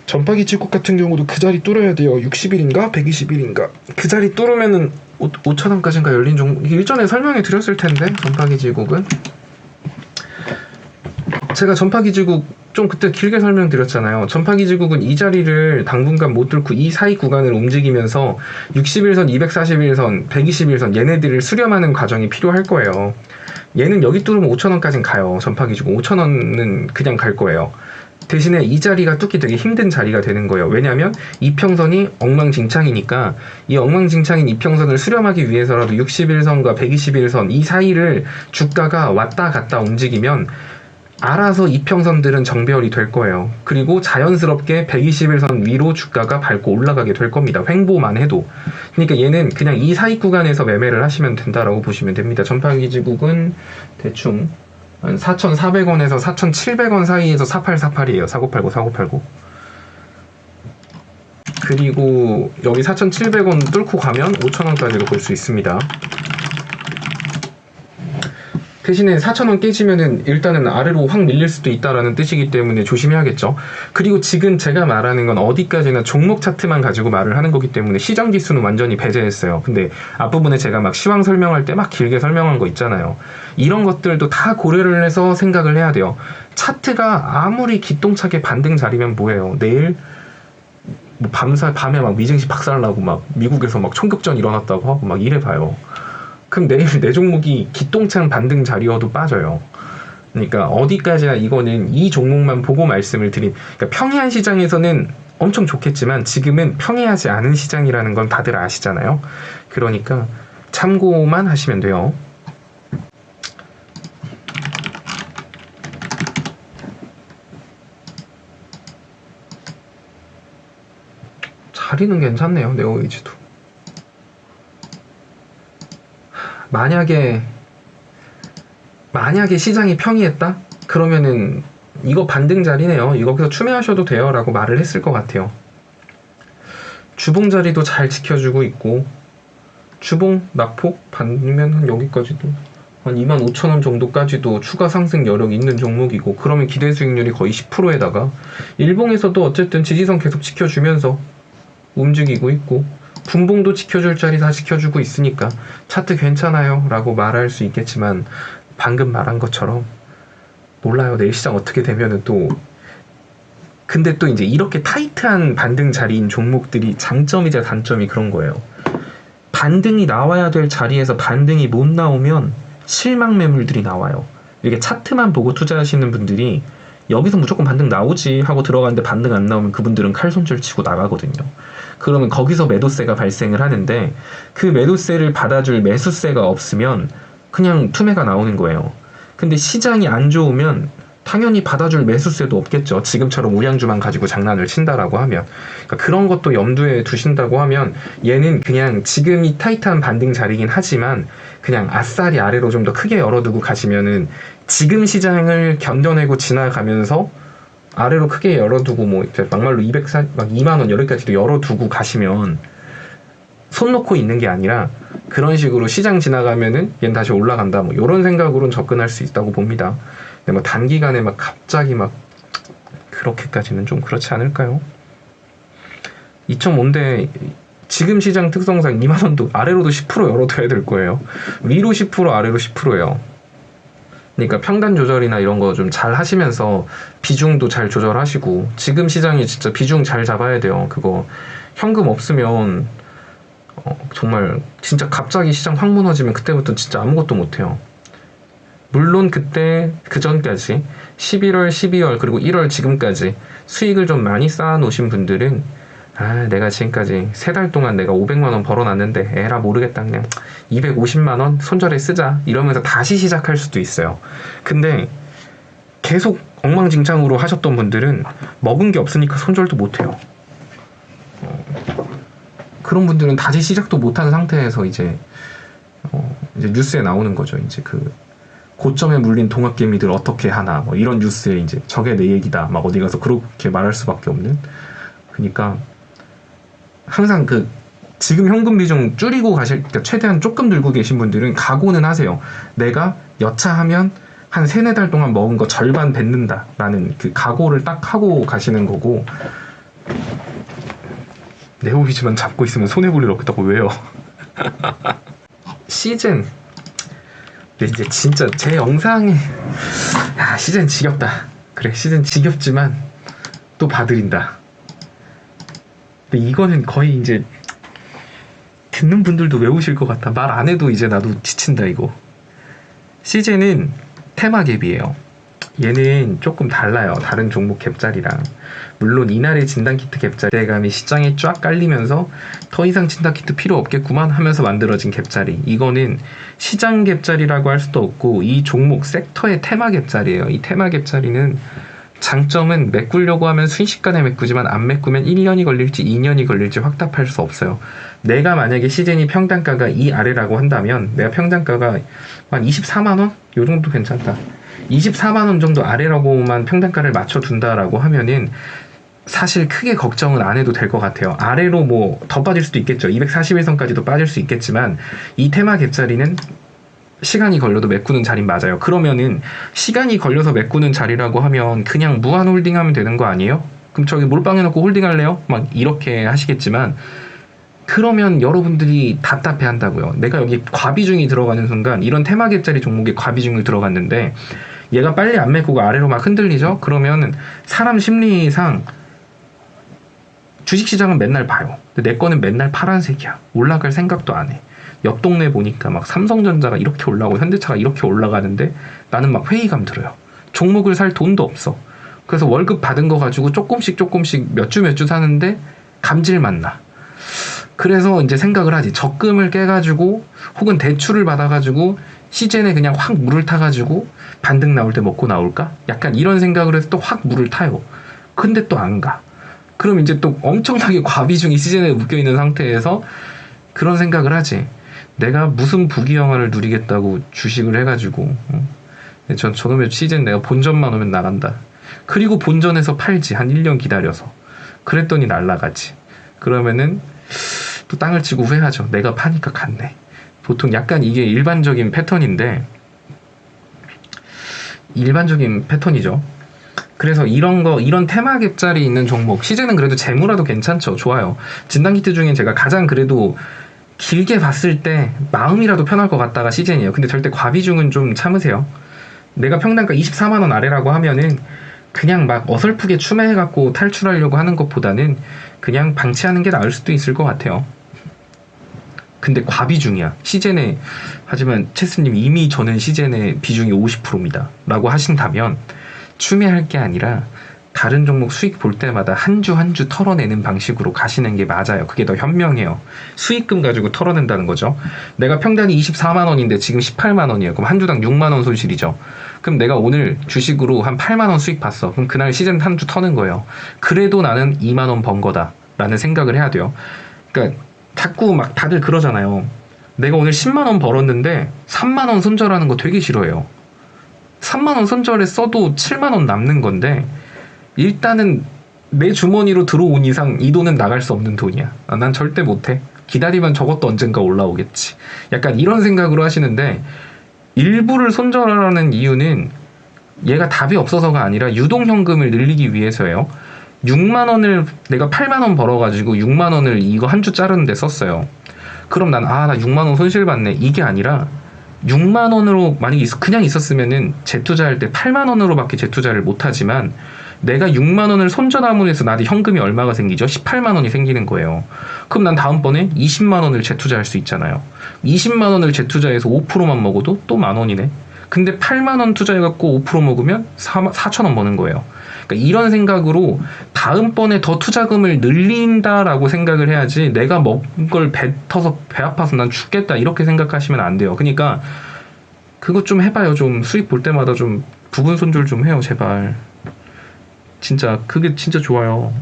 전파기 지국 같은 경우도 그 자리 뚫어야 돼요. 60일인가 120일인가 그 자리 뚫으면은 5,000원까지인가 열린 종목. 일전에 설명해 드렸을 텐데 전파기 지국은 제가 전파기 지국 좀 그때 길게 설명드렸잖아요. 전파기 지국은 이 자리를 당분간 못 뚫고 이 사이 구간을 움직이면서 61선, 241선, 121선 얘네들을 수렴하는 과정이 필요할 거예요. 얘는 여기 뚫으면 5,000원까지는 가요. 전파기 지국 5,000원은 그냥 갈 거예요. 대신에 이 자리가 뚫기 되게 힘든 자리가 되는 거예요. 왜냐하면 이평선이 엉망진창이니까 이 엉망진창인 이평선을 수렴하기 위해서라도 61선과 121선 이 사이를 주가가 왔다 갔다 움직이면 알아서 이평선들은 정배열이 될 거예요. 그리고 자연스럽게 121선 위로 주가가 밟고 올라가게 될 겁니다. 횡보만 해도. 그러니까 얘는 그냥 이 사이 구간에서 매매를 하시면 된다라고 보시면 됩니다. 전파기 지국은 대충 한 4,400원에서 4,700원 사이에서 4848이에요. 4989, 4989. 그리고 여기 4,700원 뚫고 가면 5,000원까지도 볼 수 있습니다. 대신에 4,000원 깨지면은 일단은 아래로 확 밀릴 수도 있다라는 뜻이기 때문에 조심해야겠죠. 그리고 지금 제가 말하는 건 어디까지나 종목 차트만 가지고 말을 하는 거기 때문에 시장 지수는 완전히 배제했어요. 근데 앞부분에 제가 막 시황 설명할 때 막 길게 설명한 거 있잖아요. 이런 것들도 다 고려를 해서 생각을 해야 돼요. 차트가 아무리 기똥차게 반등 자리면 뭐예요. 내일 뭐 밤에 막 미증시 박살나고 막 미국에서 막 총격전 일어났다고 하고 막 이래 봐요. 그럼 내일 내 종목이 기똥찬 반등 자리여도 빠져요. 그러니까 어디까지나 이거는 이 종목만 보고 말씀을 그러니까 평이한 시장에서는 엄청 좋겠지만 지금은 평이하지 않은 시장이라는 건 다들 아시잖아요. 그러니까 참고만 하시면 돼요. 자리는 괜찮네요. 네오웨이즈도. 만약에 시장이 평이했다? 그러면은 이거 반등 자리네요. 이거기서 추매하셔도 돼요 라고 말을 했을 것 같아요. 주봉 자리도 잘 지켜주고 있고 주봉 낙폭 반면 한 여기까지도 한 25,000원 정도까지도 추가 상승 여력이 있는 종목이고 그러면 기대 수익률이 거의 10%에다가 일봉에서도 어쨌든 지지선 계속 지켜주면서 움직이고 있고 분봉도 지켜줄 자리 다 지켜주고 있으니까 차트 괜찮아요 라고 말할 수 있겠지만 방금 말한 것처럼 몰라요. 내일 시장 어떻게 되면은 또 근데 또 이제 이렇게 타이트한 반등 자리인 종목들이 장점이자 단점이 그런 거예요. 반등이 나와야 될 자리에서 반등이 못 나오면 실망 매물들이 나와요. 이게 차트만 보고 투자하시는 분들이 여기서 무조건 반등 나오지 하고 들어가는데 반등 안 나오면 그분들은 칼손절 치고 나가거든요. 그러면 거기서 매도세가 발생을 하는데 그 매도세를 받아줄 매수세가 없으면 그냥 투매가 나오는 거예요. 근데 시장이 안 좋으면 당연히 받아줄 매수세도 없겠죠. 지금처럼 우량주만 가지고 장난을 친다라고 하면. 그러니까 그런 것도 염두에 두신다고 하면 얘는 그냥 지금이 타이트한 반등 자리긴 하지만 그냥 아싸리 아래로 좀 더 크게 열어두고 가시면은 지금 시장을 견뎌내고 지나가면서 아래로 크게 열어두고 뭐 막말로 2만원 여기까지도 열어두고 가시면 손 놓고 있는 게 아니라 그런 식으로 시장 지나가면은 얘는 다시 올라간다 뭐 이런 생각으로는 접근할 수 있다고 봅니다. 근데 뭐 단기간에 막 갑자기 막 그렇게까지는 좀 그렇지 않을까요? 2.5인데 지금 시장 특성상 2만원도 아래로도 10% 열어둬야 될 거예요. 위로 10% 아래로 10%예요. 그러니까 평단 조절이나 이런 거 좀 잘 하시면서 비중도 잘 조절하시고 지금 시장이 진짜 비중 잘 잡아야 돼요. 그거 현금 없으면 정말 진짜 갑자기 시장 확 무너지면 그때부터 진짜 아무것도 못해요. 물론 그때 그 전까지 11월, 12월 그리고 1월 지금까지 수익을 좀 많이 쌓아 놓으신 분들은 내가 지금까지 3달 동안 내가 500만원 벌어놨는데 에라 모르겠다 그냥 250만원 손절에 쓰자 이러면서 다시 시작할 수도 있어요. 근데 계속 엉망진창으로 하셨던 분들은 먹은 게 없으니까 손절도 못해요. 그런 분들은 다시 시작도 못한 상태에서 이제 뉴스에 나오는 거죠. 이제 그 고점에 물린 동학개미들 어떻게 하나 뭐 이런 뉴스에 이제 저게 내 얘기다 막 어디 가서 그렇게 말할 수밖에 없는. 그러니까 항상 그 지금 현금 비중 줄이고 그러니까 최대한 조금 들고 계신 분들은 각오는 하세요. 내가 여차하면 한 3-4달 동안 먹은 거 절반 뱉는다 라는 그 각오를 딱 하고 가시는 거고 네오위즈만 잡고 있으면 손해볼 일 없다고. 왜요? 시즌. 근데 이제 진짜 제 영상이 시즌 지겹다. 그래, 시즌 지겹지만 또 봐드린다. 근데 이거는 거의 이제 듣는 분들도 외우실 것 같아. 말 안 해도 이제 나도 지친다 이거. 시즌은 테마 갭이에요. 얘는 조금 달라요. 다른 종목 갭자리랑. 물론 이날의 진단키트 갭자리감이 시장에 쫙 깔리면서 더 이상 진단키트 필요 없겠구만 하면서 만들어진 갭자리. 이거는 시장 갭자리라고 할 수도 없고 이 종목 섹터의 테마 갭자리예요. 이 테마 갭자리는 장점은 메꾸려고 하면 순식간에 메꾸지만 안 메꾸면 1년이 걸릴지 2년이 걸릴지 확답할 수 없어요. 내가 만약에 시즌이 평단가가 이 아래라고 한다면 내가 평단가가 한 24만원? 요 정도 괜찮다. 24만원 정도 아래라고만 평단가를 맞춰둔다라고 하면은 사실 크게 걱정은 안 해도 될 것 같아요. 아래로 뭐 더 빠질 수도 있겠죠. 241선까지도 빠질 수 있겠지만 이 테마 갭자리는 시간이 걸려도 메꾸는 자리는 맞아요. 그러면은 시간이 걸려서 메꾸는 자리라고 하면 그냥 무한 홀딩하면 되는 거 아니에요? 그럼 저기 몰빵해놓고 홀딩할래요? 막 이렇게 하시겠지만 그러면 여러분들이 답답해 한다고요. 내가 여기 과비중이 들어가는 순간 이런 테마 갭자리 종목에 과비중을 들어갔는데 얘가 빨리 안 메꾸고 아래로 막 흔들리죠? 그러면 사람 심리상 주식시장은 맨날 봐요. 근데 내 거는 맨날 파란색이야. 올라갈 생각도 안 해. 옆 동네 보니까 막 삼성전자가 이렇게 올라가고 현대차가 이렇게 올라가는데 나는 막 회의감 들어요. 종목을 살 돈도 없어. 그래서 월급 받은 거 가지고 조금씩 몇 주 사는데 감질만 나. 그래서 이제 생각을 하지. 적금을 깨가지고 혹은 대출을 받아가지고 시즌에 그냥 확 물을 타가지고 반등 나올 때 먹고 나올까? 약간 이런 생각을 해서 또 확 물을 타요. 근데 또 안 가. 그럼 이제 또 엄청나게 과비중이 시즌에 묶여있는 상태에서 그런 생각을 하지. 내가 무슨 부귀영화를 누리겠다고 주식을 해가지고 저놈의 시즌 내가 본전만 오면 나간다. 그리고 본전에서 팔지. 한 1년 기다려서. 그랬더니 날라가지. 그러면은 또 땅을 치고 후회하죠. 내가 파니까 갔네. 보통 약간 이게 일반적인 패턴인데 일반적인 패턴이죠. 그래서 이런 테마 갭자리 있는 종목 시즌은 그래도 재무라도 괜찮죠. 좋아요. 진단키트 중에 제가 가장 그래도 길게 봤을 때 마음이라도 편할 것 같다가 시즌이에요. 근데 절대 과비중은 좀 참으세요. 내가 평단가 24만원 아래라고 하면은 그냥 막 어설프게 추매해갖고 탈출하려고 하는 것보다는 그냥 방치하는 게 나을 수도 있을 것 같아요. 근데 과비중이야. 시즌에 하지만 체스님 이미 저는 시즌의 비중이 50%입니다. 라고 하신다면 추매할 게 아니라 다른 종목 수익 볼 때마다 한 주 한 주 털어내는 방식으로 가시는 게 맞아요. 그게 더 현명해요. 수익금 가지고 털어낸다는 거죠. 내가 평단이 24만원인데 지금 18만원이에요. 그럼 한 주당 6만원 손실이죠. 그럼 내가 오늘 주식으로 한 8만원 수익 봤어. 그럼 그날 시즌 한 주 터는 거예요. 그래도 나는 2만원 번 거다 라는 생각을 해야 돼요. 그러니까 자꾸 막 다들 그러잖아요. 내가 오늘 10만원 벌었는데 3만원 손절하는 거 되게 싫어해요. 3만원 손절에 써도 7만원 남는 건데 일단은 내 주머니로 들어온 이상 이 돈은 나갈 수 없는 돈이야. 난 절대 못해. 기다리면 저것도 언젠가 올라오겠지. 약간 이런 생각으로 하시는데 일부를 손절하라는 이유는 얘가 답이 없어서가 아니라 유동현금을 늘리기 위해서예요. 6만원을 내가 8만원 벌어가지고 6만원을 이거 한 주 자르는데 썼어요. 그럼 나 6만원 손실 봤네. 이게 아니라 6만원으로 만약에 그냥 있었으면은 재투자할 때 8만원으로밖에 재투자를 못하지만 내가 6만원을 손절함으로 해서 나한테 현금이 얼마가 생기죠? 18만원이 생기는 거예요. 그럼 난 다음번에 20만원을 재투자할 수 있잖아요. 20만원을 재투자해서 5%만 먹어도 또 만원이네. 근데 8만원 투자해갖고 5% 먹으면 4천원 버는 거예요. 그러니까 이런 생각으로 다음번에 더 투자금을 늘린다라고 생각을 해야지 내가 먹은 걸 뱉어서 배 아파서 난 죽겠다 이렇게 생각하시면 안 돼요. 그러니까 그거 좀 해봐요. 좀 수익 볼 때마다 좀 부분 손절 좀 해요. 제발. 진짜 그게 진짜 좋아요.